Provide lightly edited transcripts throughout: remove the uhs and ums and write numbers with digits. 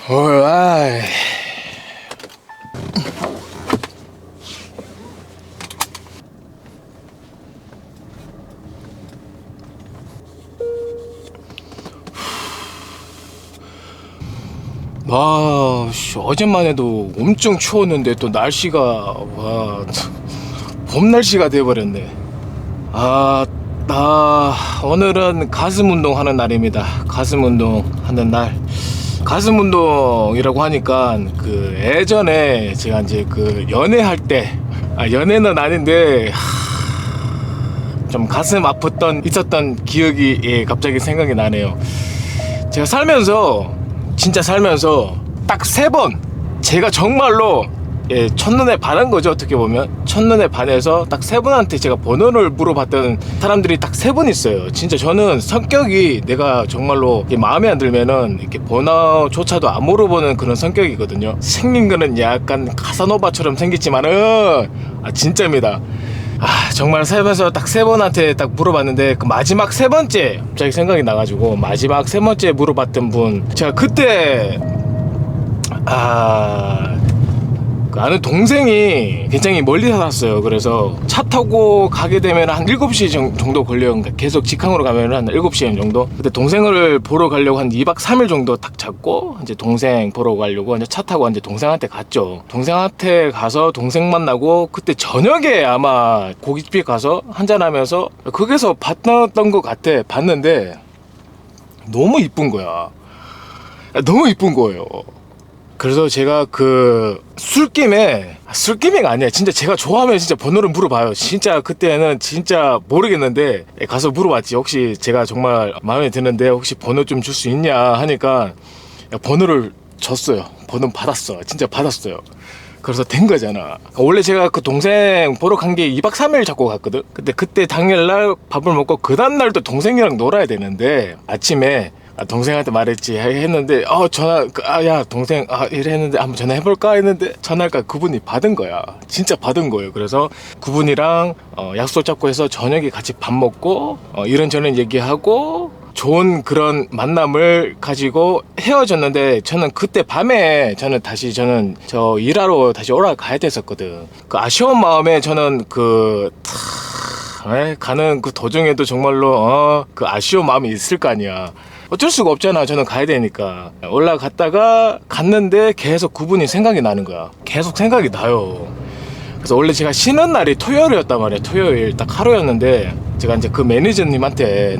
아이. 어제만 해도 엄청 추웠는데 또 날씨가 봄 날씨가 돼버렸네. 오늘은 가슴 운동 하는 날입니다. 가슴 운동 하는 날. 가슴 운동이라고 하니까 그 예전에 제가 이제 그 연애할 때, 연애는 아닌데 좀 가슴 아팠던 있었던 기억이 갑자기 생각이 나네요. 제가 진짜 살면서 딱 3번 제가 정말로 첫눈에 반한 거죠. 어떻게 보면 첫눈에 반해서 딱 3분한테 제가 번호를 물어봤던 사람들이 딱 3분 있어요. 진짜 저는 성격이 내가 정말로 마음에 안 들면은 이렇게 번호조차도 안 물어보는 그런 성격이거든요. 생긴 거는 약간 카사노바처럼 생겼지만은 진짜입니다. 정말 살면서 딱 3번한테 딱 물어봤는데 그 마지막 3번째 갑자기 생각이 나가지고 마지막 3번째 물어봤던 분, 제가 그때 그 아는 동생이 굉장히 멀리 살았어요. 그래서 차 타고 가게 되면 한 7시 정도 걸려요. 그러니까 계속 직항으로 가면 한 7시 정도. 그때 동생을 보러 가려고 한 2박 3일 정도 딱 잡고 이제 동생 보러 가려고 이제 차 타고 이제 동생한테 갔죠. 동생한테 가서 동생 만나고 그때 저녁에 아마 고깃집에 가서 한잔하면서 거기서 봤던 것 같아. 봤는데 너무 이쁜 거야. 너무 이쁜 거예요. 그래서 제가 그 술김이가 아니야. 진짜 제가 좋아하면 진짜 번호를 물어봐요. 진짜 그때는 진짜 모르겠는데 가서 물어봤지. 혹시 제가 정말 마음에 드는데 혹시 번호 좀 줄 수 있냐 하니까 번호를 줬어요. 번호 받았어. 진짜 받았어요. 그래서 된 거잖아. 원래 제가 그 동생 보러 간 게 2박 3일 잡고 갔거든. 근데 그때 당일날 밥을 먹고 그 다음날도 동생이랑 놀아야 되는데 아침에 동생한테 말했지 했는데 야 동생 이래 했는데 한번 전화해볼까 했는데 전화할까 그분이 받은 거야. 진짜 받은 거예요. 그래서 그분이랑 약속 잡고 해서 저녁에 같이 밥 먹고 이런저런 얘기하고 좋은 그런 만남을 가지고 헤어졌는데 저는 그때 밤에 저는 저 일하러 다시 올라가야 됐었거든. 그 아쉬운 마음에 저는 가는 그 도중에도 정말로 그 아쉬운 마음이 있을 거 아니야. 어쩔 수가 없잖아. 저는 가야 되니까. 올라갔다가 갔는데 계속 그분이 생각이 나는 거야. 계속 생각이 나요. 그래서 원래 제가 쉬는 날이 토요일이었단 말이야. 토요일 딱 하루였는데 제가 이제 그 매니저님한테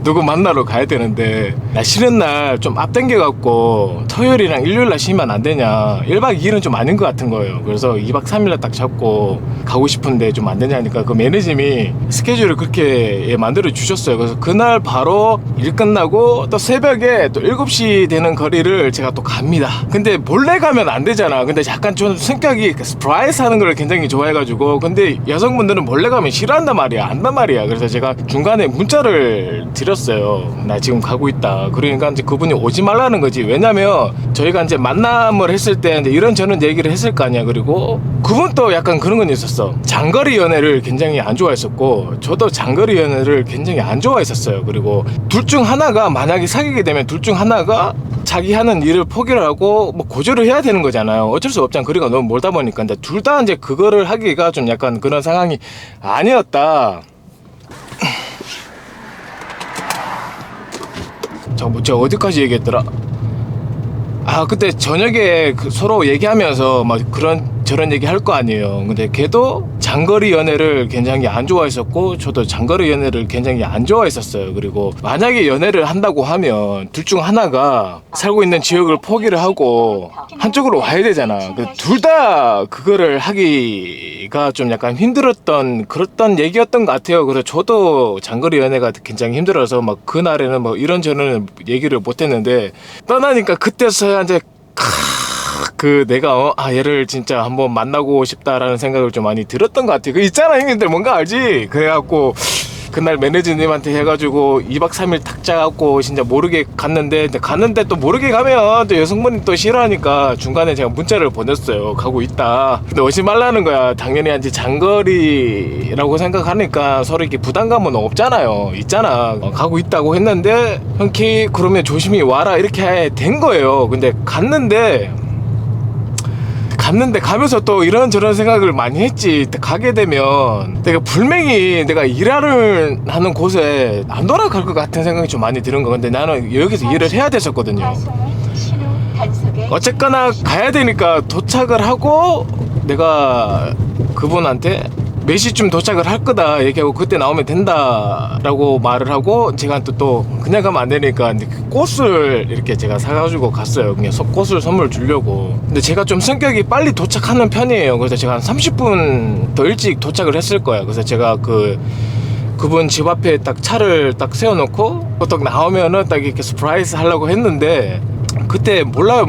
누구 만나러 가야 되는데 나 쉬는 날 좀 앞당겨갖고 토요일이랑 일요일날 쉬면 안 되냐, 1박 2일은 좀 아닌 것 같은 거예요. 그래서 2박 3일날 딱 잡고 가고 싶은데 좀 안 되냐 하니까 그 매니저님이 스케줄을 그렇게 만들어 주셨어요. 그래서 그날 바로 일 끝나고 또 새벽에 또 7시 되는 거리를 제가 또 갑니다. 근데 몰래 가면 안 되잖아. 근데 약간 좀 성격이 스프라이스 하는 걸 굉장히 좋아해가지고, 근데 여성분들은 몰래 가면 싫어한단 말이야, 안단 말이야. 그래서 제가 중간에 문자를 드렸어요. 나 지금 가고 있다. 그러니까 이제 그분이 오지 말라는 거지. 왜냐면 저희가 이제 만남을 했을 때 이제 이런저런 얘기를 했을 거 아니야. 그리고 그분도 약간 그런 건 있었어. 장거리 연애를 굉장히 안 좋아했었고 저도 장거리 연애를 굉장히 안 좋아했었어요. 그리고 둘 중 하나가, 만약에 사귀게 되면 둘 중 하나가 자기 하는 일을 포기를 하고 뭐 고조를 해야 되는 거잖아요. 어쩔 수 없잖아. 거리가 너무 멀다 보니까. 근데 둘 다 이제 그거를 하기가 좀 약간 그런 상황이 아니었다. 제가 어디까지 얘기했더라? 그때 저녁에 서로 얘기하면서 막 저런 얘기 할 거 아니에요. 근데 걔도 장거리 연애를 굉장히 안 좋아했었고 저도 장거리 연애를 굉장히 안 좋아했었어요. 그리고 만약에 연애를 한다고 하면 둘 중 하나가 살고 있는 지역을 포기를 하고 한쪽으로 와야 되잖아. 둘 다 그거를 하기가 좀 약간 힘들었던 그랬던 얘기였던 것 같아요. 그래서 저도 장거리 연애가 굉장히 힘들어서 막 그날에는 뭐 이런저런 얘기를 못했는데, 떠나니까 그때서야 이제 내가 얘를 진짜 한번 만나고 싶다라는 생각을 좀 많이 들었던 것 같아요. 그 있잖아, 형님들 뭔가 알지? 그래갖고 그날 매니저님한테 해가지고 2박 3일 탁 짜갖고 진짜 모르게 갔는데 또 모르게 가면 또 여성분이 또 싫어하니까 중간에 제가 문자를 보냈어요. 가고 있다. 근데 오지 말라는 거야. 당연히 이제 장거리라고 생각하니까 서로 이렇게 부담감은 없잖아요. 있잖아. 가고 있다고 했는데 흔쾌히 그러면 조심히 와라 이렇게 된 거예요. 근데 갔는데 가면서 또 이런저런 생각을 많이 했지. 가게 되면 내가 분명히 내가 일을 하는 곳에 안 돌아갈 것 같은 생각이 좀 많이 드는 거. 근데 나는 여기서 일을 해야 됐었거든요. 어쨌거나 가야 되니까 도착을 하고 내가 그분한테 몇 시쯤 도착을 할 거다 얘기하고 그때 나오면 된다라고 말을 하고 제가 또 그냥 가면 안 되니까 꽃을 이렇게 제가 사가지고 갔어요. 그냥 꽃을 선물 주려고. 근데 제가 좀 성격이 빨리 도착하는 편이에요. 그래서 제가 한 30분 더 일찍 도착을 했을 거예요. 그래서 제가 그분 집 앞에 딱 차를 딱 세워놓고 딱 나오면은 딱 이렇게 서프라이즈 하려고 했는데 그때 몰라요.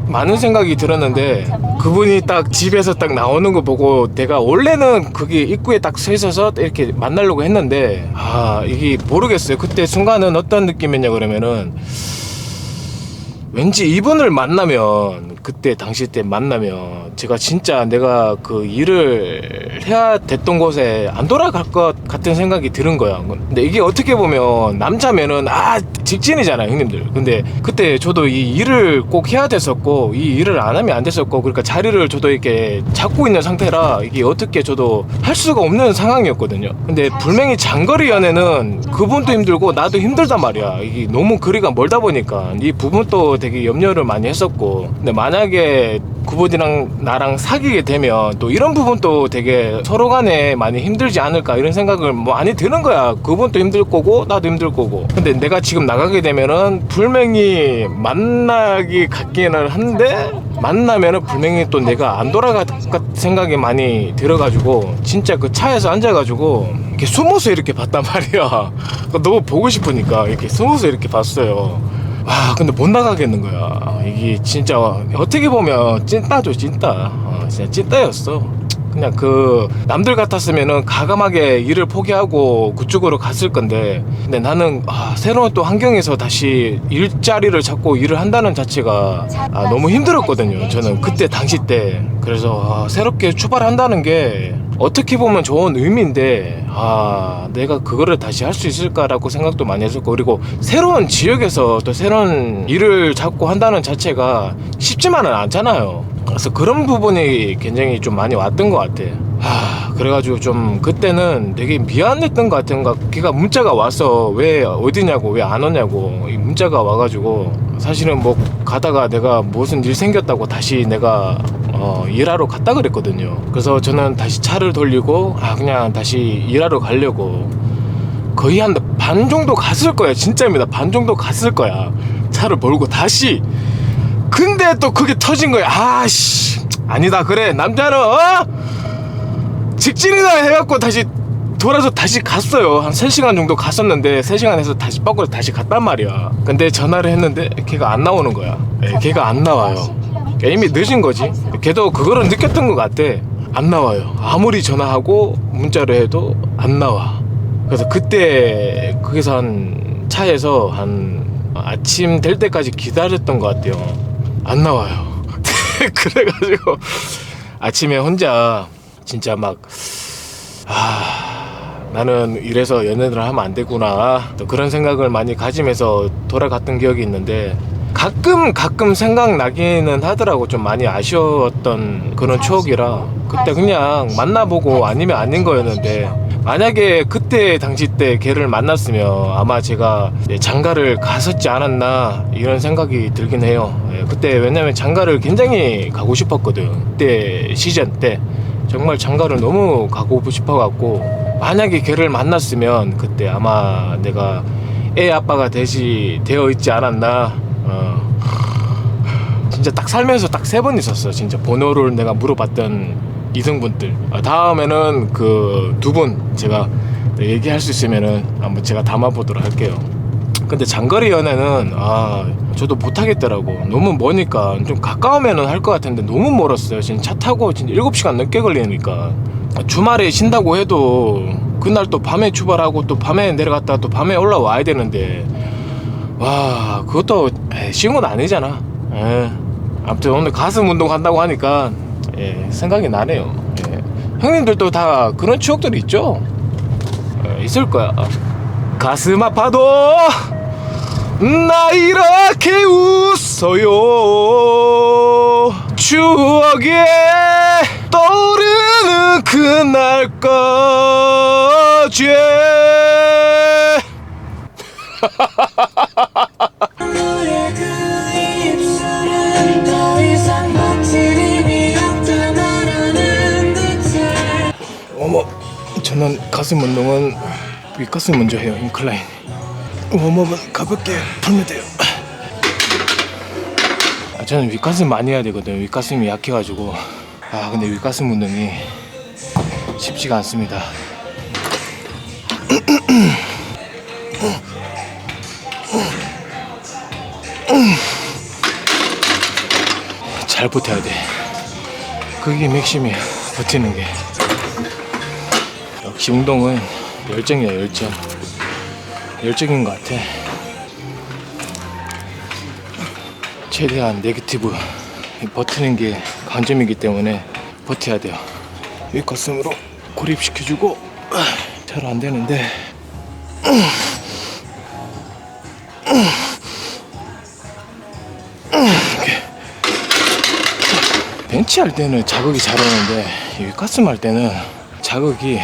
많은 생각이 들었는데 그분이 딱 집에서 딱 나오는 거 보고 내가 원래는 거기 입구에 딱 서 있어서 이렇게 만나려고 했는데 이게 모르겠어요. 그때 순간은 어떤 느낌이었냐 그러면은 왠지 이분을 만나면 그때 당시 때 만나면 제가 진짜 내가 그 일을 해야 됐던 곳에 안 돌아갈 것 같은 생각이 드는 거야. 근데 이게 어떻게 보면 남자면은 직진이잖아요 형님들. 근데 그때 저도 이 일을 꼭 해야 됐었고 이 일을 안 하면 안 됐었고 그러니까 자리를 저도 이렇게 잡고 있는 상태라 이게 어떻게 저도 할 수가 없는 상황이었거든요. 근데 분명히 장거리 연애는 그분도 힘들고 나도 힘들단 말이야. 이게 너무 거리가 멀다 보니까 이 부분도 되게 염려를 많이 했었고 근데 만약에 그분이랑 나랑 사귀게 되면 또 이런 부분도 되게 서로 간에 많이 힘들지 않을까 이런 생각을 많이 드는 거야. 그분도 힘들 거고 나도 힘들 거고. 근데 내가 지금 나가게 되면은 분명히 만나기 같기는 한데 만나면은 분명히 또 내가 안 돌아갈 생각이 많이 들어가지고 진짜 그 차에서 앉아가지고 이렇게 숨어서 이렇게 봤단 말이야. 너무 보고 싶으니까 이렇게 숨어서 이렇게 봤어요. 근데 못 나가겠는 거야. 이게 진짜 어떻게 보면 찐따죠 찐따. 진짜 찐따였어. 그냥 남들 같았으면은 가감하게 일을 포기하고 그쪽으로 갔을 건데 근데 나는 새로운 또 환경에서 다시 일자리를 찾고 일을 한다는 자체가 너무 힘들었거든요. 저는 그때 당시 때. 그래서 새롭게 출발한다는 게 어떻게 보면 좋은 의미인데 내가 그거를 다시 할 수 있을까라고 생각도 많이 했었고 그리고 새로운 지역에서 또 새로운 일을 찾고 한다는 자체가 쉽지만은 않잖아요. 그래서 그런 부분이 굉장히 좀 많이 왔던 것 같아. 그래가지고 좀 그때는 되게 미안했던 것 같은 거. 걔가 문자가 와서 왜 어디냐고 왜 안 오냐고 이 문자가 와가지고 사실은 뭐 가다가 내가 무슨 일 생겼다고 다시 내가 일하러 갔다 그랬거든요. 그래서 저는 다시 차를 돌리고 그냥 다시 일하러 가려고 거의 한 반 정도 갔을 거야. 진짜입니다. 반 정도 갔을 거야. 차를 몰고 다시. 근데 또 그게 터진 거야. 아니다 그래 남자는 직진이다 해갖고 다시 돌아서 다시 갔어요. 한 3시간 정도 갔었는데 3시간에서 다시 밖으로 다시 갔단 말이야. 근데 전화를 했는데 걔가 안 나오는 거야. 걔가 안 나와요. 이미 늦은 거지. 걔도 그거를 느꼈던 것 같아. 안 나와요. 아무리 전화하고 문자를 해도 안 나와. 그래서 그때 거기서 한 차에서 한 아침 될 때까지 기다렸던 것 같아요. 안 나와요. 그래가지고 아침에 혼자 진짜 막 나는 이래서 연애를 하면 안 되구나 또 그런 생각을 많이 가지면서 돌아갔던 기억이 있는데 가끔 생각나기는 하더라고. 좀 많이 아쉬웠던 그런 추억이라 그때 그냥 만나보고 아니면 아닌 거였는데 만약에 그때 당시 때 걔를 만났으면 아마 제가 장가를 갔었지 않았나 이런 생각이 들긴 해요. 그때 왜냐면 장가를 굉장히 가고 싶었거든. 그때 시즌 때 정말 장가를 너무 가고 싶어 갖고 만약에 걔를 만났으면 그때 아마 내가 애 아빠가 되어 있지 않았나. 진짜 딱 살면서 딱 3번 있었어. 진짜 번호를 내가 물어봤던 이성분들. 다음에는 그 2분 제가 얘기할 수 있으면은 한번 제가 담아보도록 할게요. 근데 장거리 연애는 저도 못하겠더라고. 너무 머니까. 좀 가까우면은 할 것 같은데 너무 멀었어요. 진짜 차 타고 진짜 7시간 넘게 걸리니까. 주말에 쉰다고 해도 그날 또 밤에 출발하고 또 밤에 내려갔다가 또 밤에 올라와야 되는데, 와, 그것도 쉬운 건 아니잖아. 아무튼 오늘 가슴 운동 간다고 하니까 생각이 나네요. 형님들도 다 그런 추억들이 있죠? 있을 거야. 가슴 아파도 나 이렇게 웃어요. 추억에 떠오르는 그날까지. 어머, 저는 가슴 운동은 윗가슴 먼저 해요. 인클라인. 웜업은 가볍게 풀면 돼요. 저는 윗가슴 많이 해야 되거든요. 윗가슴이 약해가지고. 근데 윗가슴 운동이 쉽지가 않습니다. 잘 버텨야 돼. 그게 맥심이야. 버티는 게. 역시 운동은 열정이야, 열정. 열정인 것 같아. 최대한 네거티브 버티는 게 관점이기 때문에 버텨야 돼요. 윗가슴으로 고립시켜주고. 잘 안 되는데. 벤치 할 때는 자극이 잘 오는데 윗가슴 할 때는 자극이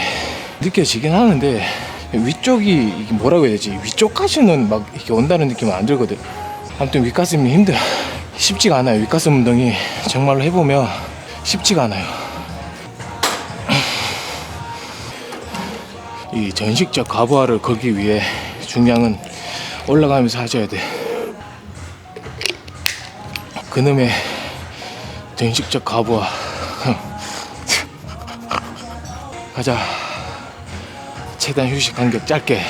느껴지긴 하는데 위쪽이 이게 뭐라고 해야 되지? 위쪽까지는 막 이렇게 온다는 느낌은 안 들거든. 아무튼 윗가슴이 힘들어. 쉽지가 않아요. 윗가슴 운동이 정말로 해보면 쉽지가 않아요. 이 전식적 과부하를 걸기 위해 중량은 올라가면서 하셔야 돼. 그놈의 전식적 과부하. 가자. 최대한 휴식 간격 짧게.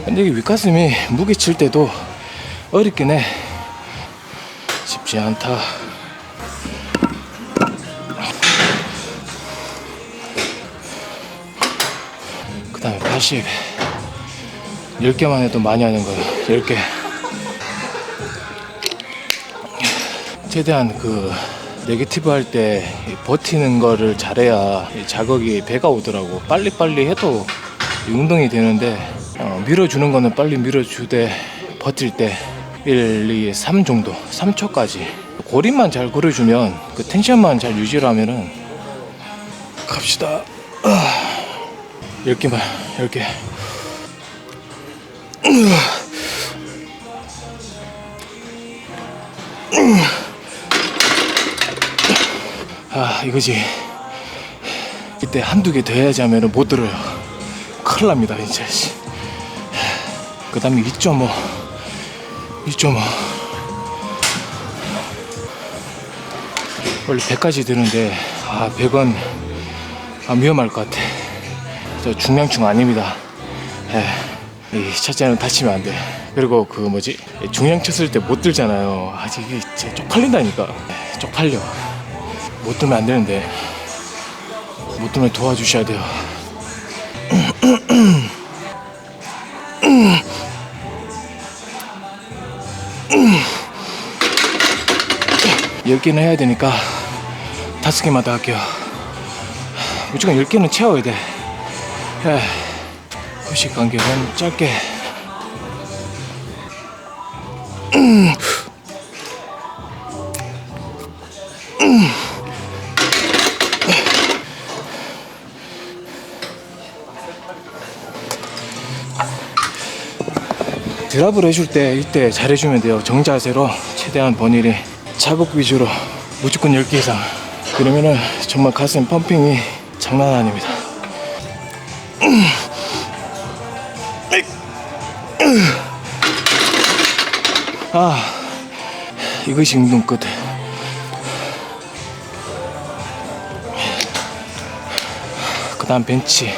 근데 이 윗가슴이 무게 칠 때도 어렵긴 해. 쉽지 않다. 그 다음에 80 10개만 해도 많이 하는 거야. 10개. 최대한 그 네거티브 할 때 버티는 거를 잘해야 자극이 배가 오더라고. 빨리빨리 해도 운동이 되는데 밀어주는 거는 빨리 밀어주되 버틸 때 1, 2, 3 정도 3초까지 고립만 잘 걸어주면 그 텐션만 잘 유지를 하면은 갑시다. 10개만 10개. 이거지. 이때 한두 개 더 해야지 하면은 못 들어요. 큰일 납니다 진짜. 그 다음에 2.5 원래 100까지 드는데 100은 위험할 것 같아. 저 중량충 아닙니다. 이 첫째는 다치면 안 돼. 그리고 그 뭐지, 중량 쳤을 때 못 들잖아요. 이게 진짜 쪽팔린다니까. 쪽팔려. 못 들면 안 되는데 못 들면 도와주셔야 돼요. 10개는 해야 되니까 5개만 더 할게요. 무조건 10개는 채워야 돼. 휴식 간격은 짧게. 드랍을 해줄 때 이때 잘해주면 돼요. 정자세로 최대한 본인이 자극 위주로 무조건 10개 이상. 그러면은 정말 가슴 펌핑이 장난 아닙니다. 이것이 운동 끝. 그 다음 벤치.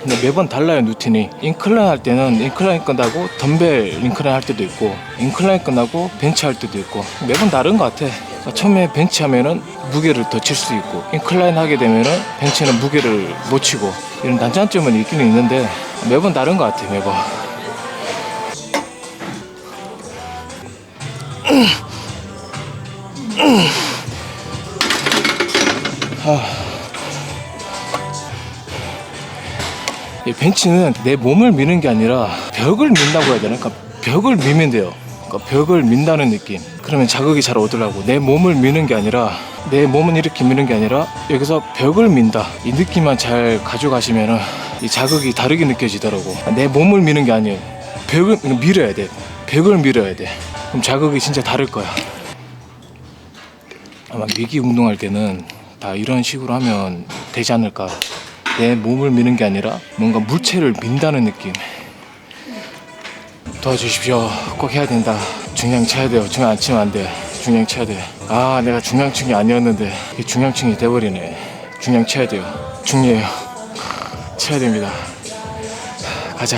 근데 매번 달라요. 루틴이. 인클라인 할 때는 인클라인 끝나고 덤벨 인클라인 할 때도 있고, 인클라인 끝나고 벤치 할 때도 있고, 매번 다른 것 같아. 처음에 벤치 하면은 무게를 더 칠 수 있고, 인클라인 하게 되면은 벤치는 무게를 못 치고, 이런 단장점은 있긴 있는데 매번 다른 것 같아. 매번. 이 벤치는 내 몸을 미는 게 아니라 벽을 민다고 해야 되나? 그러니까 벽을 미면 돼요. 그러니까 벽을 민다는 느낌. 그러면 자극이 잘 오더라고. 내 몸을 미는 게 아니라, 내 몸은 이렇게 미는 게 아니라 여기서 벽을 민다. 이 느낌만 잘 가져가시면은 이 자극이 다르게 느껴지더라고. 내 몸을 미는 게 아니에요. 벽을 밀어야 돼. 벽을 밀어야 돼. 그럼 자극이 진짜 다를 거야. 아마 미기 운동할 때는 다 이런 식으로 하면 되지 않을까. 내 몸을 미는 게 아니라 뭔가 물체를 민다는 느낌. 도와주십시오. 꼭 해야 된다. 중량 쳐야 돼요. 중량 안 치면 안 돼. 중량 쳐야 돼. 아, 내가 중량층이 아니었는데 중량층이 돼버리네. 중량 쳐야 돼요. 중이에요. 쳐야 됩니다. 가자.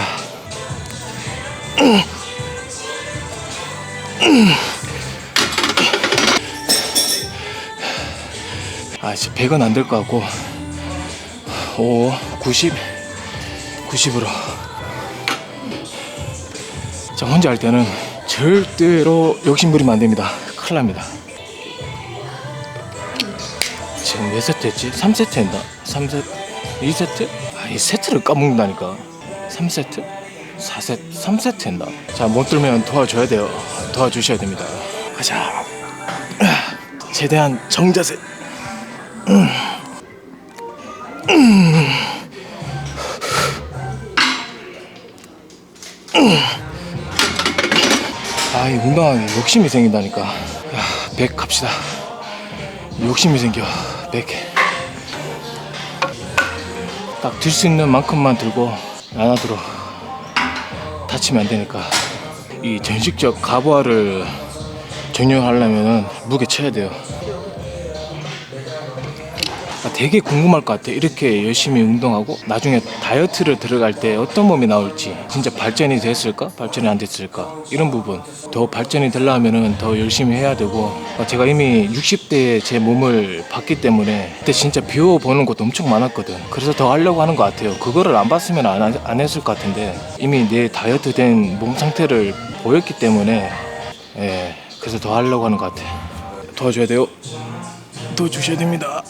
아, 지금 100은 안 될 것 같고 5, 90, 90으로. 자, 혼자 할 때는 절대로 욕심부리면 안 됩니다. 큰일 납니다. 지금 몇 세트 했지? 3세트 했나? 3세트? 2세트? 아, 이 세트를 까먹는다니까. 3세트? 4세트? 3세트 했나? 자, 못 들면 도와줘야 돼요. 도와주셔야 됩니다. 가자. 최대한 정자세. 아, 이 운동하기 욕심이 생긴다니까. 야, 100 갑시다. 욕심이 생겨. 100. 딱 들 수 있는 만큼만 들고 안아들어. 다치면 안 되니까. 이 전식적 가부화를 적용하려면은 무게 쳐야 돼요. 되게 궁금할 것 같아. 이렇게 열심히 운동하고 나중에 다이어트를 들어갈 때 어떤 몸이 나올지, 진짜 발전이 됐을까? 발전이 안 됐을까? 이런 부분. 더 발전이 되려면은 더 열심히 해야 되고, 제가 이미 60대에 제 몸을 봤기 때문에 그때 진짜 비워보는 것도 엄청 많았거든. 그래서 더 하려고 하는 것 같아요. 그거를 안 봤으면 안 했을 것 같은데 이미 내 다이어트 된 몸 상태를 보였기 때문에, 그래서 더 하려고 하는 것 같아. 도와줘야 돼요. 도와주셔야 됩니다.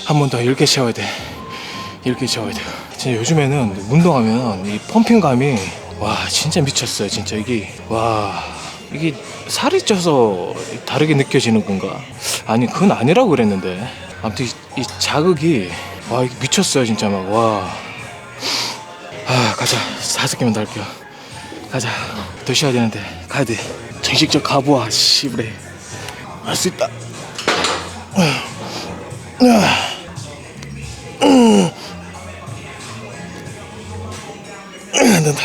한 번 더 이렇게 채워야 돼. 이렇게 채워야 돼요. 진짜 요즘에는 운동하면 이 펌핑감이, 와, 진짜 미쳤어요. 진짜 이게, 와, 이게 살이 쪄서 다르게 느껴지는 건가? 아니, 그건 아니라고 그랬는데. 아무튼 이 자극이, 와, 이게 미쳤어요. 진짜 막, 와. 아, 가자. 5개만 더 할게요. 가자. 더 쉬어야 되는데 가야 돼. 정식적 가부화. 씨부래. 할 수 있다. 안 된다.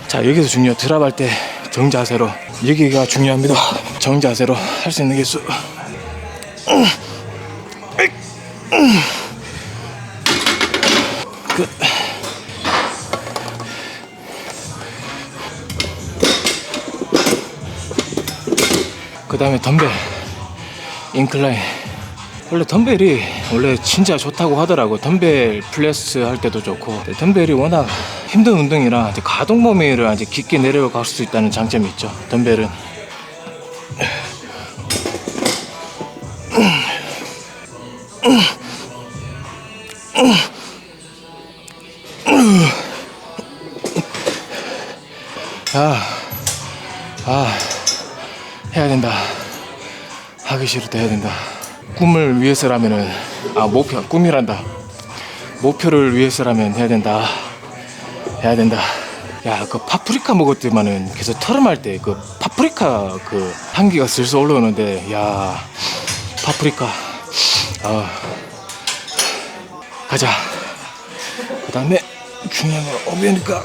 자, 여기서 중요. 드랍할 때 정자세로. 여기가 중요합니다. 정자세로 할 수 있는 개수. 끝. 그 다음에 덤벨 인클라인. 원래 덤벨이 원래 진짜 좋다고 하더라고. 덤벨 플레스 할 때도 좋고. 덤벨이 워낙 힘든 운동이라 가동 범위를 아주 깊게 내려갈 수 있다는 장점이 있죠. 덤벨은. 해야 된다. 하기 싫어도 해야 된다. 꿈을 위해서라면은, 목표, 꿈이란다. 목표를 위해서라면 해야 된다. 해야 된다. 야, 그 파프리카 먹었더만은 계속 털음할 때 그 파프리카 그 향기가 슬슬 올라오는데, 야, 파프리카. 가자. 그 다음에 중요한 건 오비니까.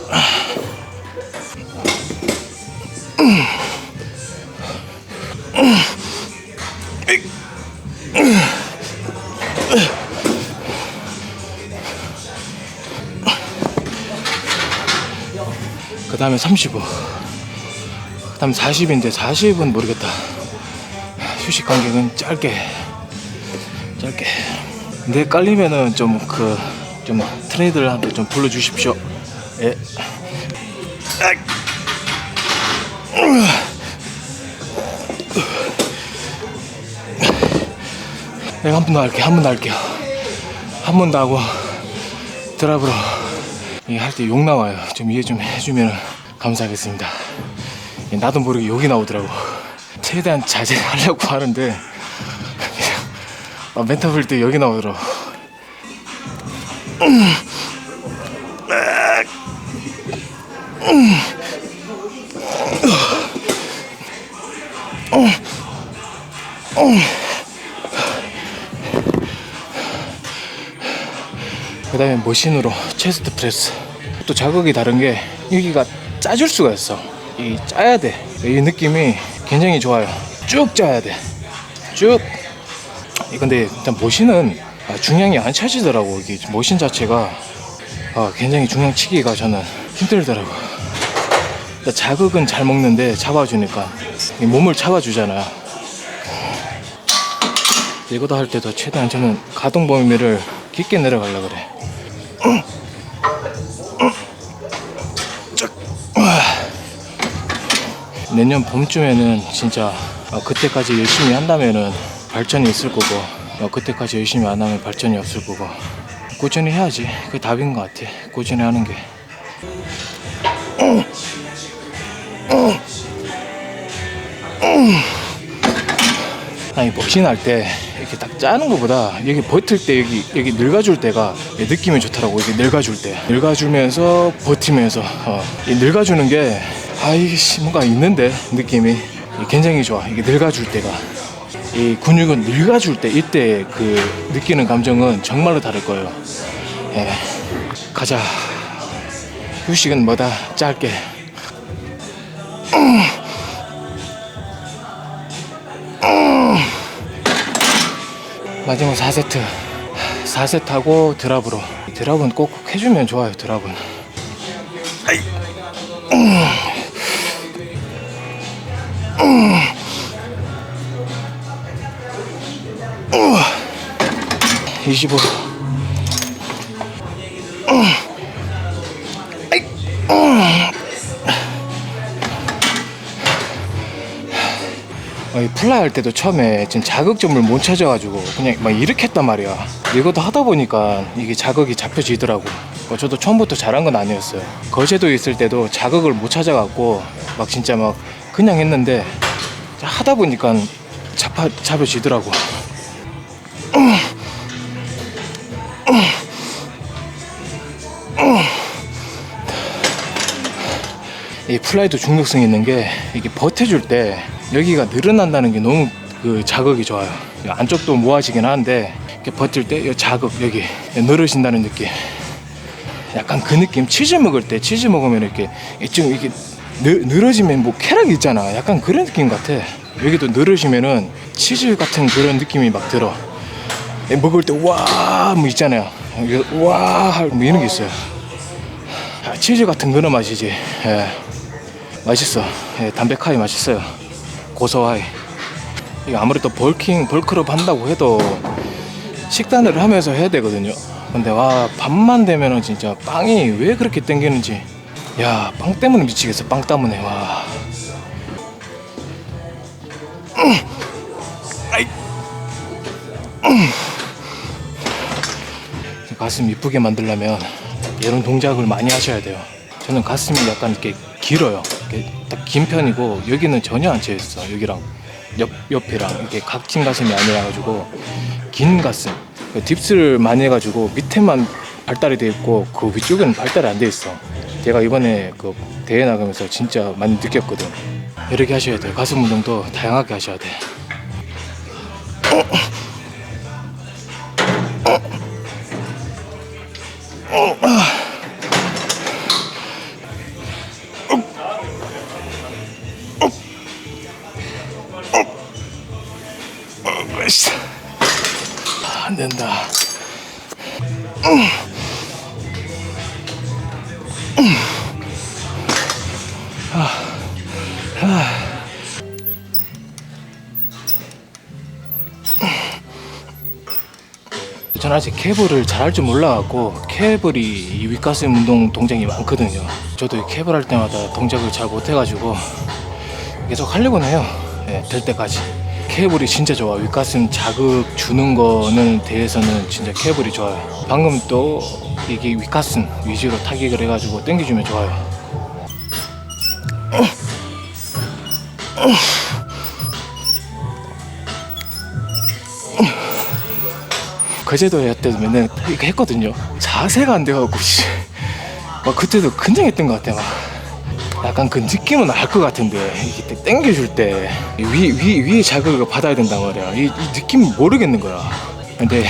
그 다음에 35, 그 다음 40인데 40은 모르겠다. 휴식 간격은 짧게. 근데 깔리면은 좀 트레이더들한테 좀 불러주십시오. 예. 내가 한 번 더 할게요. 한 번 더 하고 드랍으로 할 때 욕 나와요. 좀 이해 좀 해주면 감사하겠습니다. 나도 모르게 욕이 나오더라고. 최대한 자제하려고 하는데 멘탈 풀 때 욕이 나오더라고. 그 다음에 머신으로 체스트 프레스. 또 자극이 다른 게 여기가 짜줄 수가 있어. 이 짜야 돼. 이 느낌이 굉장히 좋아요. 쭉 짜야 돼. 쭉. 근데 일단 머신은 중량이 안 차지더라고. 이게 머신 자체가 굉장히 중량 치기가 저는 힘들더라고. 자극은 잘 먹는데 잡아주니까 몸을 잡아주잖아. 이거도 할 때도 최대한 저는 가동 범위를 깊게 내려가려고 그래. 내년 봄쯤에는 진짜 그때까지 열심히 한다면은 발전이 있을 거고, 그때까지 열심히 안 하면 발전이 없을 거고, 꾸준히 해야지. 그게 답인 것 같아. 꾸준히 하는 게. 아니 머신 할 때 이렇게 딱 짜는 것보다 여기 버틸 때 여기 늙어줄 때가 느낌이 좋더라고. 이게 늙어줄 때 늙어주면서 버티면서 이 늙어주는 게 이게 뭔가 있는데 느낌이 굉장히 좋아. 이게 늙어줄 때가 이 근육은 늙어줄 때 이때 그 느끼는 감정은 정말로 다를 거예요. 예. 가자. 휴식은 뭐다 짧게. 마지막 4세트 하고 드랍으로. 드랍은 꼭 해주면 좋아요. 드랍은 25. 플라이 할 때도 처음에 지금 자극점을 못 찾아가지고 그냥 막 이렇게 했단 말이야. 이것도 하다 보니까 이게 자극이 잡혀지더라고. 저도 처음부터 잘한 건 아니었어요. 거제도에 있을 때도 자극을 못 찾아갖고 막 진짜 막 그냥 했는데 하다 보니까 잡혀지더라고. 이 플라이도 중독성이 있는 게 이게 버텨줄 때 여기가 늘어난다는 게 너무 그 자극이 좋아요. 안쪽도 모아지긴 하는데 이렇게 버틸 때 이 자극 여기 늘어진다는 느낌. 약간 그 느낌. 치즈 먹을 때 치즈 먹으면 이렇게 좀 이게 늘어지면 뭐 쾌락이 있잖아. 약간 그런 느낌 같아. 여기도 늘어지면은 치즈 같은 그런 느낌이 막 들어. 먹을 때 와 뭐 있잖아요. 와 뭐 이런 게 있어요. 치즈 같은 그런 맛이지. 예. 맛있어. 예, 담백하게 맛있어요. 고소하게. 이게 아무래도 벌크업 한다고 해도 식단을 하면서 해야 되거든요. 근데 밤만 되면은 진짜 빵이 왜 그렇게 땡기는지. 야, 빵 때문에 미치겠어. 빵 때문에. 와. 가슴 이쁘게 만들려면 이런 동작을 많이 하셔야 돼요. 저는 가슴이 약간 이렇게 길어요. 이렇게 딱 긴 편이고 여기는 전혀 안 채였어. 여기랑 옆이랑 이렇게 각진 가슴이 아니라 가지고 긴 가슴. 딥스를 많이 해가지고 밑에만 발달이 돼 있고 그 위쪽에는 발달이 안 돼 있어. 제가 이번에 그 대회 나가면서 진짜 많이 느꼈거든. 이렇게 하셔야 돼요. 가슴 운동도 다양하게 하셔야 돼. 된다. 전 아직 케이블을 잘 할 줄 몰라갖고 케이블이 이 윗가슴 운동 동작이 많거든요. 저도 케이블 할 때마다 동작을 잘 못해가지고 계속 하려고는 해요. 네, 될 때까지. 케이블이 진짜 좋아. 윗가슴 자극 주는 거는 대해서는 진짜 케이블이 좋아요. 방금 또 이게 윗가슴 위주로 타격을 해가지고 당겨주면 좋아요. 그제도 했더니 이거 했거든요. 자세가 안 돼가지고 막 그때도 근정했던 것 같아. 막 약간 그 느낌은 알 것 같은데 이게 당겨줄 때 위에 자극을 받아야 된단 말이야. 이 느낌 모르겠는 거야. 근데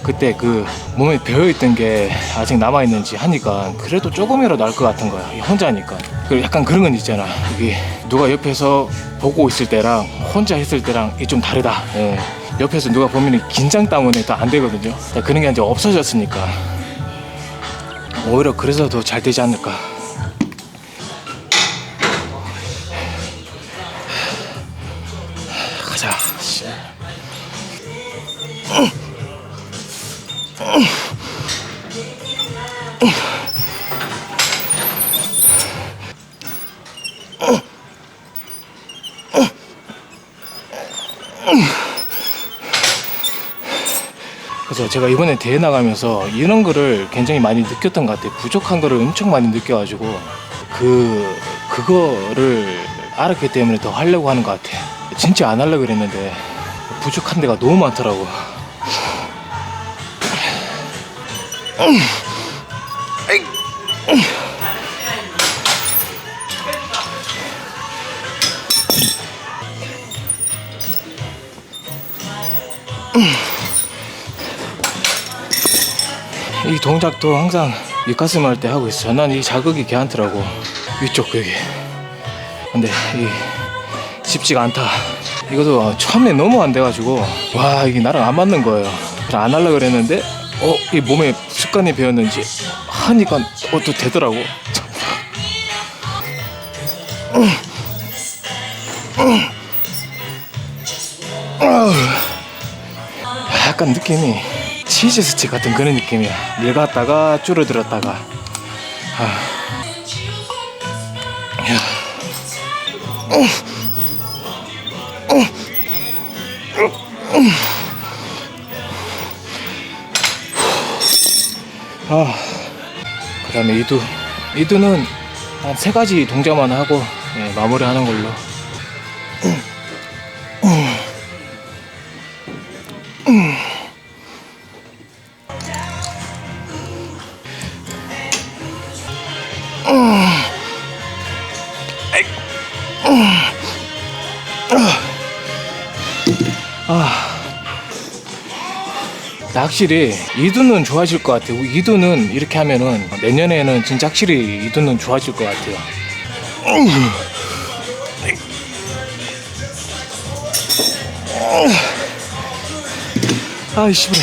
그때 그 몸에 배어있던 게 아직 남아있는지 하니까 그래도 조금이라도 알 것 같은 거야. 혼자 하니까. 그리고 약간 그런 건 있잖아. 이게 누가 옆에서 보고 있을 때랑 혼자 했을 때랑 이게 좀 다르다. 예. 옆에서 누가 보면 긴장 때문에 더 안 되거든요. 그런 게 이제 없어졌으니까 오히려 그래서 더 잘 되지 않을까. 가자. 그래서 제가 이번에 대회 나가면서 이런 거를 굉장히 많이 느꼈던 것 같아요. 부족한 거를 엄청 많이 느껴가지고 그거를 알았기 때문에 더 하려고 하는 것 같아요. 진짜 안 하려고 그랬는데 부족한 데가 너무 많더라고. 이 동작도 항상 윗가슴 할 때 하고 있어요. 난 이 자극이 괜찮더라고. 위쪽 여기. 근데 이 쉽지가 않다. 이것도 처음에 너무 안 돼가지고 와 이게 나랑 안 맞는 거예요. 그래서 안 하려고 그랬는데 이 몸에 습관이 배었는지 하니까 또 되더라고. 약간 느낌이 치즈 스틱 같은 그런 느낌이야. 늙었다가 줄어들었다가. 그 다음에 이두는 한 3가지 동작만 하고 마무리하는 걸로. 확실히 이두는 좋아질 것 같아요. 이두는 이렇게 하면은 내년에는 진짜 확실히 이두는 좋아질 것 같아요. 아이씨 그래.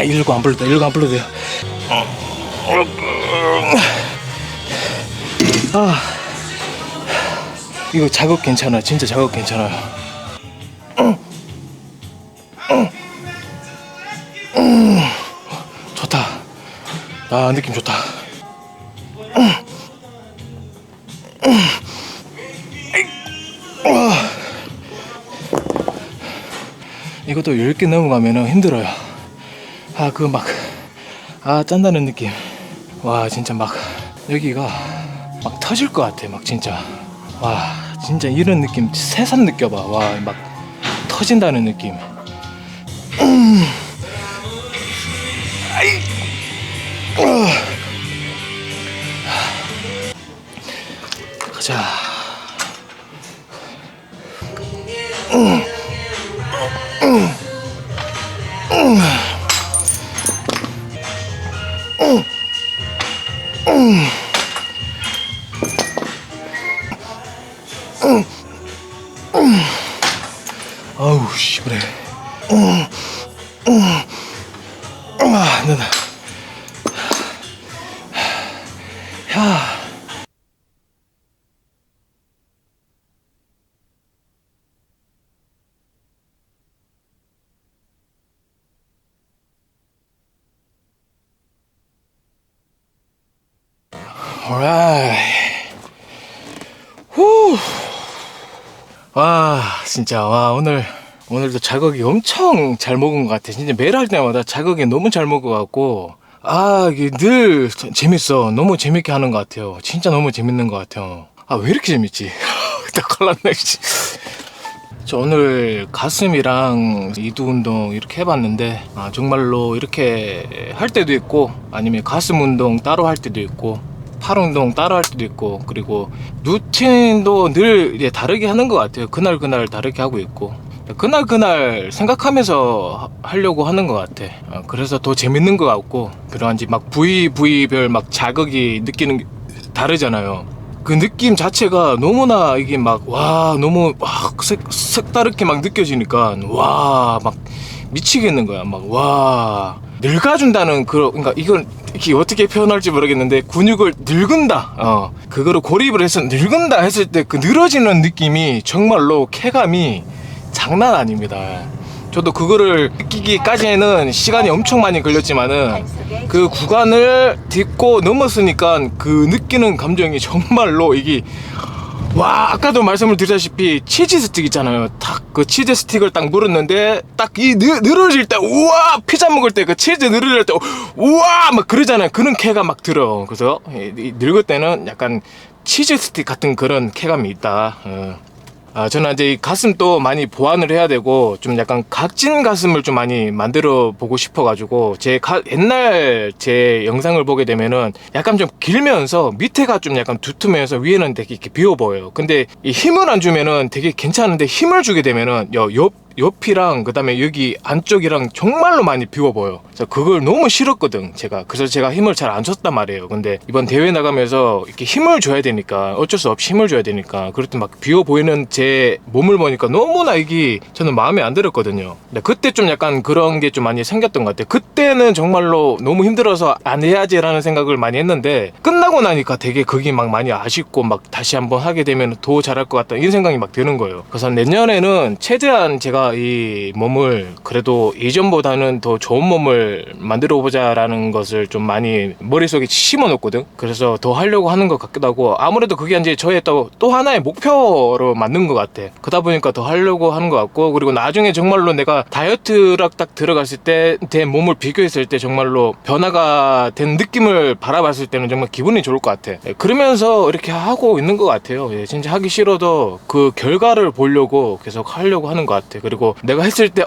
이러고 안 불러도 돼요. 이거 자극 괜찮아. 진짜 자극 괜찮아요. 좋다. 느낌 좋다. 이것도 10개 넘어가면 힘들어요. 짠다는 느낌. 와, 진짜 여기가 터질 것 같아. 진짜. 와, 진짜 이런 느낌 새삼 느껴봐. 와, 터진다는 느낌. 가자. 아우 씨 그래. 아, 안 된다. 야. alright. 후. 와, 진짜, 와, 오늘도 자극이 엄청 잘 먹은 것 같아. 진짜 매일 할 때마다 자극이 너무 잘 먹어갖고, 아, 이게 늘 재밌어. 너무 재밌게 하는 것 같아요. 진짜 너무 재밌는 것 같아요. 아, 왜 이렇게 재밌지? 딱 걸렸네, 씨. 저 오늘 가슴이랑 이두 운동 이렇게 해봤는데, 아, 정말로 이렇게 할 때도 있고, 아니면 가슴 운동 따로 할 때도 있고, 팔 운동 따로 할 때도 있고, 그리고 루틴도 늘 이제 다르게 하는 것 같아요. 그날 다르게 하고 있고, 그날 생각하면서 하려고 하는 것 같아. 그래서 더 재밌는 것 같고, 그러한지 막 부위별 막 자극이 느끼는 게 다르잖아요. 그 느낌 자체가 너무나 이게 막, 와, 너무 막 색다르게 막 느껴지니까, 와, 막 미치겠는 거야. 막, 와. 늙어준다는 그러니까 이걸 이렇게 어떻게 표현할지 모르겠는데, 근육을 늙은다, 그거를 고립을 해서 늙은다 했을 때 그 늘어지는 느낌이 정말로 쾌감이 장난 아닙니다. 저도 그거를 느끼기까지는 시간이 엄청 많이 걸렸지만은 그 구간을 딛고 넘었으니까 그 느끼는 감정이 정말로 이게, 와, 아까도 말씀을 드렸다시피 치즈 스틱 있잖아요. 딱 그 치즈 스틱을 딱 물었는데 딱 이 늘어질 때, 우와, 피자 먹을 때 그 치즈 늘어질 때, 우와, 막 그러잖아요. 그런 쾌감 막 들어. 그래서 늙을 때는 약간 치즈 스틱 같은 그런 쾌감이 있다. 저는 이제 이 가슴도 많이 보완을 해야 되고, 좀 약간 각진 가슴을 좀 많이 만들어 보고 싶어가지고, 옛날 제 영상을 보게 되면은 약간 좀 길면서 밑에가 좀 약간 두툼해서 위에는 되게 이렇게 비어 보여요. 근데 이 힘을 안 주면은 되게 괜찮은데, 힘을 주게 되면은 옆이랑 그다음에 여기 안쪽이랑 정말로 많이 비워 보여. 그래서 그걸 너무 싫었거든, 제가. 그래서 제가 힘을 잘 안 줬단 말이에요. 근데 이번 대회 나가면서 이렇게 힘을 줘야 되니까, 어쩔 수 없이 힘을 줘야 되니까, 그럴 때 막 비워 보이는 제 몸을 보니까 너무나 이게 저는 마음에 안 들었거든요. 근데 그때 좀 약간 그런 게 좀 많이 생겼던 것 같아요. 그때는 정말로 너무 힘들어서 안 해야지라는 생각을 많이 했는데, 끝나고 나니까 되게 그게 막 많이 아쉽고, 막 다시 한번 하게 되면 더 잘할 것 같다, 이런 생각이 막 드는 거예요. 그래서 내년에는 최대한 제가 이 몸을 그래도 이전보다는 더 좋은 몸을 만들어 보자라는 것을 좀 많이 머릿속에 심어 놓거든. 그래서 더 하려고 하는 것 같기도 하고, 아무래도 그게 이제 저의 또 하나의 목표로 만든 것 같아. 그러다 보니까 더 하려고 하는 것 같고, 그리고 나중에 정말로 내가 다이어트를 딱 들어갔을 때 내 몸을 비교했을 때 정말로 변화가 된 느낌을 바라봤을 때는 정말 기분이 좋을 것 같아. 그러면서 이렇게 하고 있는 것 같아요. 진짜 하기 싫어도 그 결과를 보려고 계속 하려고 하는 것 같아. 그리고 내가 했을 때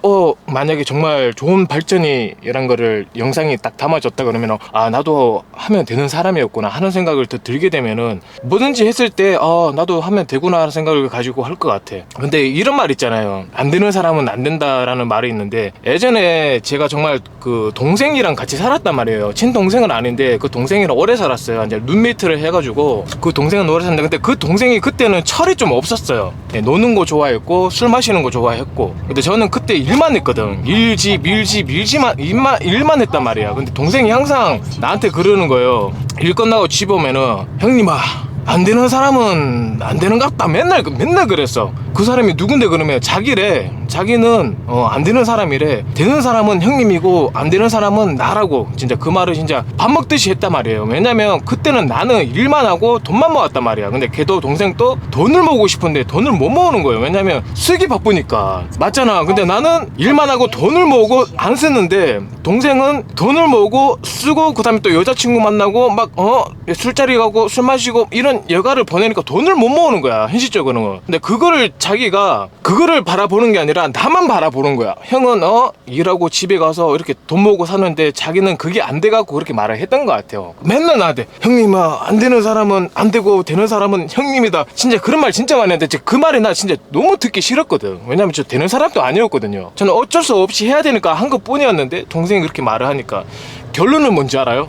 만약에 정말 좋은 발전이 이런 거를 영상이 딱 담아졌다 그러면, 아, 나도 하면 되는 사람이었구나 하는 생각을 더 들게 되면은, 뭐든지 했을 때 나도 하면 되구나 하는 생각을 가지고 할 것 같아. 근데 이런 말 있잖아요. 안 되는 사람은 안 된다라는 말이 있는데, 예전에 제가 정말 그 동생이랑 같이 살았단 말이에요. 친동생은 아닌데 그 동생이랑 오래 살았어요. 이제 룸메이트를 해가지고 그 동생은 오래 살았는데, 근데 그 동생이 그때는 철이 좀 없었어요. 노는 거 좋아했고 술 마시는 거 좋아했고, 근데 저는 그때 일만 했거든. 일만 했단 말이야. 근데 동생이 항상 나한테 그러는 거예요. 일 끝나고 집 오면은, 형님아, 안 되는 사람은 안 되는갑다. 맨날 그랬어. 그 사람이 누군데 그러면 자기는 안 되는 사람이래. 되는 사람은 형님이고 안 되는 사람은 나라고. 진짜 그 말을 진짜 밥 먹듯이 했단 말이에요. 왜냐면 그때는 나는 일만 하고 돈만 모았단 말이야. 근데 걔도 동생도 돈을 모으고 싶은데 돈을 못 모으는 거예요. 왜냐면 쓰기 바쁘니까. 맞잖아. 근데 나는 일만 하고 돈을 모으고 안 쓰는데, 동생은 돈을 모으고 쓰고 그다음에 또 여자친구 만나고 막 술자리 가고 술 마시고 이런 여가를 보내니까 돈을 못 모으는 거야, 현실적으로는. 근데 자기가 그거를 바라보는 게 아니라 나만 바라보는 거야. 형은 일하고 집에 가서 이렇게 돈 모으고 사는데, 자기는 그게 안 돼갖고 그렇게 말을 했던 것 같아요. 맨날 나한테, 형님아, 안 되는 사람은 안 되고 되는 사람은 형님이다. 진짜 그런 말 진짜 많이 했는데, 그 말이 나 진짜 너무 듣기 싫었거든. 왜냐면 저 되는 사람도 아니었거든요. 저는 어쩔 수 없이 해야 되니까 한 것 뿐이었는데, 동생이 그렇게 말을 하니까 결론은 뭔지 알아요?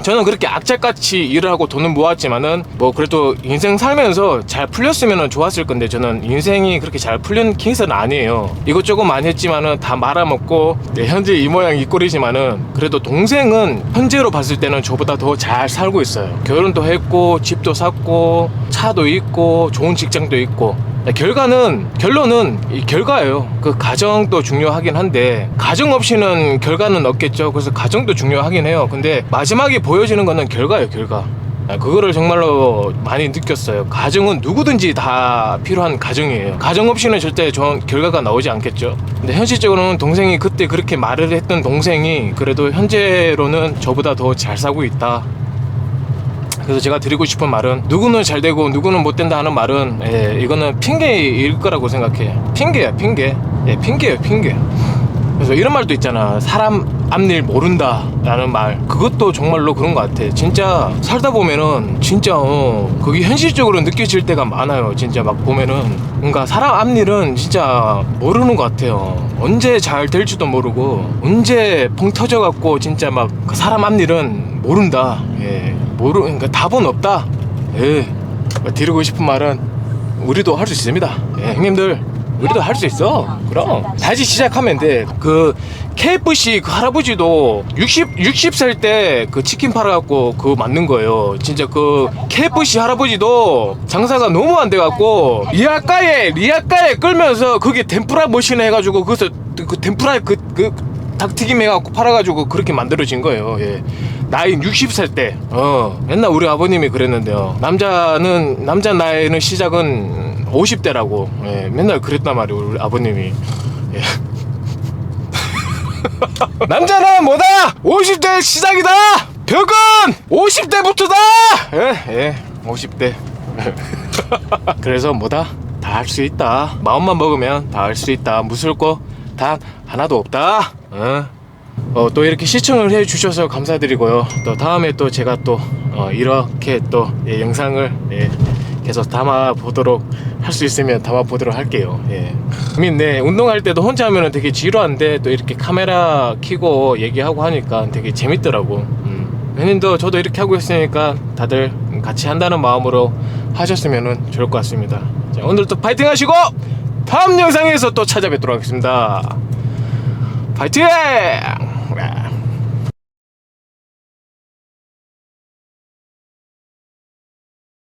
저는 그렇게 악착같이 일을 하고 돈을 모았지만은 뭐 그래도 인생 살면서 잘 풀렸으면 좋았을 건데, 저는 인생이 그렇게 잘 풀린 케이스는 아니에요. 이것저것 많이 했지만은 다 말아먹고, 네, 현재 이 모양 이 꼴이지만은 그래도 동생은 현재로 봤을 때는 저보다 더 잘 살고 있어요. 결혼도 했고 집도 샀고 차도 있고 좋은 직장도 있고. 결론은 이 결과예요. 그 가정도 중요하긴 한데 가정 없이는 결과는 없겠죠. 그래서 가정도 중요하긴 해요. 근데 마지막에 보여지는 거는 결과예요, 결과. 그거를 정말로 많이 느꼈어요. 가정은 누구든지 다 필요한 가정이에요. 가정 없이는 절대 좋은 결과가 나오지 않겠죠. 근데 현실적으로는 동생이 그때 그렇게 말을 했던 동생이 그래도 현재로는 저보다 더 잘 살고 있다. 그래서 제가 드리고 싶은 말은, 누구는 잘 되고 누구는 못 된다 하는 말은, 예, 이거는 핑계일 거라고 생각해. 핑계야, 핑계. 예, 핑계예요, 핑계. 그래서 이런 말도 있잖아. 사람 앞일 모른다 라는 말. 그것도 정말로 그런 것 같아. 진짜 살다 보면은 진짜 그게 현실적으로 느껴질 때가 많아요. 진짜 막 보면은 뭔가 사람 앞일은 진짜 모르는 것 같아요. 언제 잘 될지도 모르고 언제 펑 터져갖고 진짜 막 사람 앞일은 모른다. 예, 그러니까 답은 없다. 예, 드리고 싶은 말은 우리도 할 수 있습니다. 예, 형님들, 우리도 할 수 있어. 그럼 다시 시작하면 돼. 그 KFC 그 할아버지도 60살 때 그 치킨 팔아갖고 그거 만든 거예요. 진짜 그 KFC 할아버지도 장사가 너무 안 돼갖고 리아카에 끌면서 그게 덴푸라 머신 해가지고 거기서 그 덴푸라 그 닭튀김 해갖고 팔아가지고 그렇게 만들어진 거예요. 예. 나이 60살 때. 맨날 우리 아버님이 그랬는데요. 남자 나이는 시작은 50대라고. 예, 맨날 그랬단 말이에요, 우리 아버님이. 예. 남자는 뭐다? 50대 시작이다! 벽은 50대부터다! 예, 50대. 그래서 뭐다? 다 할 수 있다. 마음만 먹으면 다 할 수 있다. 무서울 거 단 하나도 없다. 또 이렇게 시청을 해주셔서 감사드리고요. 또 다음에 또 제가 또 이렇게 또 영상을 계속 담아보도록 할 수 있으면 담아보도록 할게요. 예. 네, 운동할 때도 혼자 하면 되게 지루한데 또 이렇게 카메라 켜고 얘기하고 하니까 되게 재밌더라고. 형님도 저도 이렇게 하고 있으니까 다들 같이 한다는 마음으로 하셨으면 좋을 것 같습니다. 자, 오늘도 파이팅 하시고 다음 영상에서 또 찾아뵙도록 하겠습니다. 파이팅!